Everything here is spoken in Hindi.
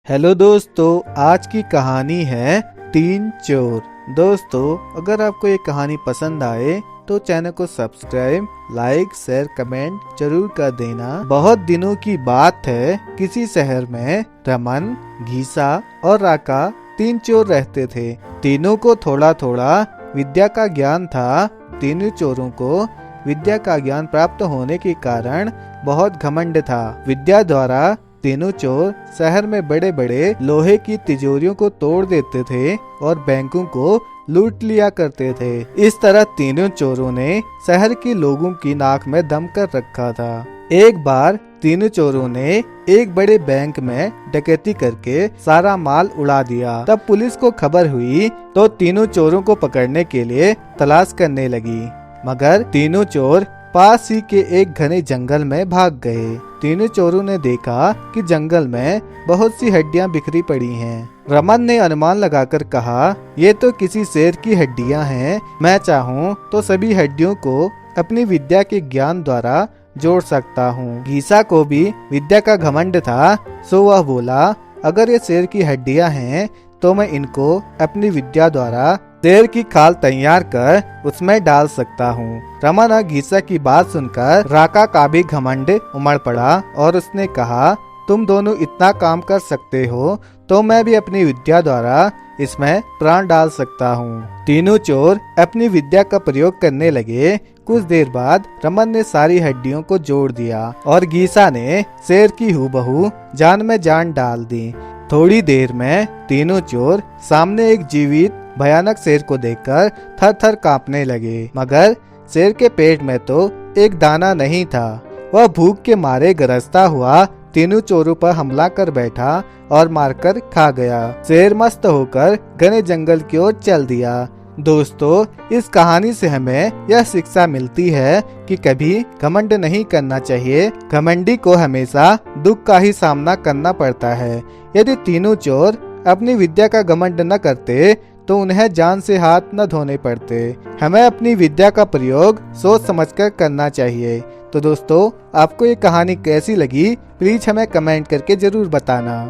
हेलो दोस्तों, आज की कहानी है तीन चोर। दोस्तों, अगर आपको ये कहानी पसंद आए तो चैनल को सब्सक्राइब, लाइक, शेयर, कमेंट जरूर कर देना। बहुत दिनों की बात है, किसी शहर में रमन, घीसा और राका तीन चोर रहते थे। तीनों को थोड़ा थोड़ा विद्या का ज्ञान था। तीनों चोरों को विद्या का ज्ञान प्राप्त होने के कारण बहुत घमंड था। विद्या द्वारा तीनों चोर शहर में बड़े बड़े लोहे की तिजोरियों को तोड़ देते थे और बैंकों को लूट लिया करते थे। इस तरह तीनों चोरों ने शहर के लोगों की नाक में दम कर रखा था। एक बार तीनों चोरों ने एक बड़े बैंक में डकैती करके सारा माल उड़ा दिया। तब पुलिस को खबर हुई तो तीनों चोरों को पकड़ने के लिए तलाश करने लगी, मगर तीनों चोर पास ही के एक घने जंगल में भाग गए। तीनों चोरों ने देखा कि जंगल में बहुत सी हड्डियां बिखरी पड़ी हैं। रमन ने अनुमान लगाकर कहा, ये तो किसी शेर की हड्डियां हैं। मैं चाहूँ तो सभी हड्डियों को अपनी विद्या के ज्ञान द्वारा जोड़ सकता हूँ। घीसा को भी विद्या का घमंड था, सो वह बोला, अगर ये शेर की हड्डियां हैं तो मैं इनको अपनी विद्या द्वारा शेर की खाल तैयार कर उसमें डाल सकता हूँ। रमन और घीसा की बात सुनकर राका का भी घमंड उमड़ पड़ा और उसने कहा, तुम दोनों इतना काम कर सकते हो तो मैं भी अपनी विद्या द्वारा इसमें प्राण डाल सकता हूँ। तीनों चोर अपनी विद्या का प्रयोग करने लगे। कुछ देर बाद रमन ने सारी हड्डियों को जोड़ दिया और घीसा ने शेर की हूबहू जान में जान डाल दी। थोड़ी देर में तीनों चोर सामने एक जीवित भयानक शेर को देखकर थर थर कांपने लगे, मगर शेर के पेट में तो एक दाना नहीं था। वह भूख के मारे गरजता हुआ तीनों चोरों पर हमला कर बैठा और मारकर खा गया। शेर मस्त होकर घने जंगल की ओर चल दिया। दोस्तों, इस कहानी से हमें यह शिक्षा मिलती है कि कभी घमंड नहीं करना चाहिए। घमंडी को हमेशा दुख का ही सामना करना पड़ता है। यदि तीनों चोर अपनी विद्या का घमंड न करते तो उन्हें जान से हाथ न धोने पड़ते। हमें अपनी विद्या का प्रयोग सोच समझकर करना चाहिए। तो दोस्तों, आपको ये कहानी कैसी लगी प्लीज हमें कमेंट करके जरूर बताना।